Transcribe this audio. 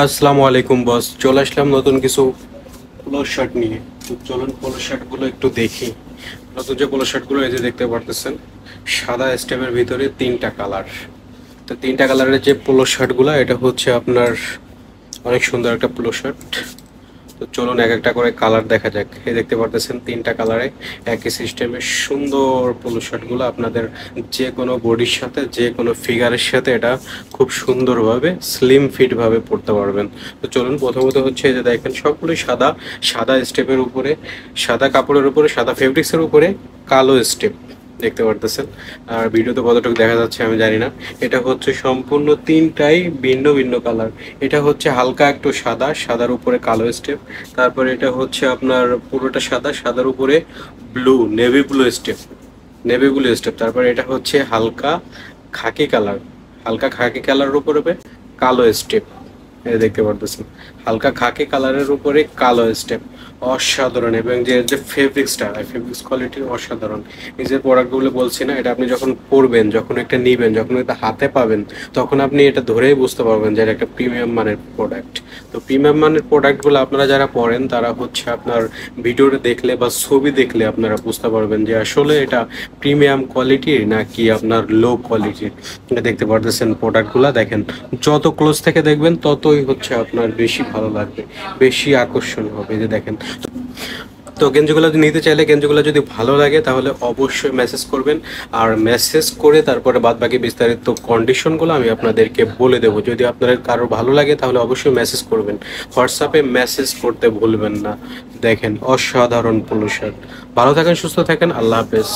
আসসালামু আলাইকুম বস, চলে আসলাম নতুন কিছু পোলো শার্ট নিয়ে। তো চলুন পোলো শার্টগুলো একটু দেখি। নতুন যে পোলো শার্টগুলো এই যে দেখতে পারতেছেন, সাদা স্টেপের ভিতরে তিনটা কালার। তো তিনটা কালারের যে পোলো শার্টগুলো, এটা হচ্ছে আপনার অনেক সুন্দর একটা পোলো শার্ট। তো চলুন এক একটা করে কালার দেখা যাক। এই দেখতে পারতেছেন তিনটা কালারে একই সিস্টেমের সুন্দর পোলো শার্টগুলো আপনাদের যে কোনো বডির সাথে, যে কোনো ফিগারের সাথে এটা খুব সুন্দরভাবে স্লিম ফিটভাবে পরতে পারবেন। তো চলুন প্রথমত হচ্ছে এই যে দেখেন সবগুলোই সাদা, সাদা স্টেপের উপরে, সাদা কাপড়ের উপরে, সাদা ফেব্রিক্সের উপরে কালো স্টেপ দেখতে পারতেছেন। আর ভিডিওতে কতটুকু দেখা যাচ্ছে আমি জানি না। এটা হচ্ছে সম্পূর্ণ তিনটাই ভিন্ন ভিন্ন কালার। এটা হচ্ছে হালকা একটু সাদা, সাদার উপরে কালো স্টেপ। তারপরে এটা হচ্ছে আপনার পুরোটা সাদা, সাদার উপরে blue, navy blue step, navy blue step. তারপরে এটা হচ্ছে হালকা খাকি কালার, হালকা খাকি কালারের উপরে কালো স্টেপ। এই দেখতে পারতেছেন হালকা খাকি কালারের উপরে কালো স্টেপ। অসাধারণ, এবং যে যে ফেব্রিক্সটা, ফেব্রিক্স কোয়ালিটি অসাধারণ। এই যে প্রোডাক্টগুলো বলছি না, এটা আপনি যখন পরবেন, যখন একটা নিবেন, যখন এটা হাতে পাবেন, তখন আপনি এটা ধরেই বুঝতে পারবেন যে এটা একটা প্রিমিয়াম মানের প্রোডাক্ট। তো প্রিমিয়াম মানের প্রোডাক্টগুলো আপনারা যারা পরেন তারা হচ্ছে আপনার ভিডিওটা দেখলে বা ছবি দেখলে আপনারা বুঝতে পারবেন যে আসলে এটা প্রিমিয়াম কোয়ালিটির নাকি আপনার লো কোয়ালিটির। এটা দেখতে পারতেছেন প্রোডাক্টগুলো দেখেন, যত ক্লোজ থেকে দেখবেন ততই হচ্ছে আপনার বেশি ভালো লাগবে, বেশি আকর্ষণ হবে। যে দেখেন, তো গেঞ্জিগুলো যদি নিতে চাইলে, গেঞ্জিগুলো যদি ভালো লাগে তাহলে অবশ্যই মেসেজ করবেন। আর মেসেজ করে তারপরে বাদ বাকি বিস্তারিত কন্ডিশনগুলো আমি আপনাদেরকে বলে দেবো। যদি আপনাদের কারো ভালো লাগে তাহলে অবশ্যই মেসেজ করবেন, হোয়াটসঅ্যাপে মেসেজ করতে ভুলবেন না। দেখেন অসাধারণ পোলো শার্ট। ভালো থাকেন, সুস্থ থাকেন, আল্লাহ হাফেজ।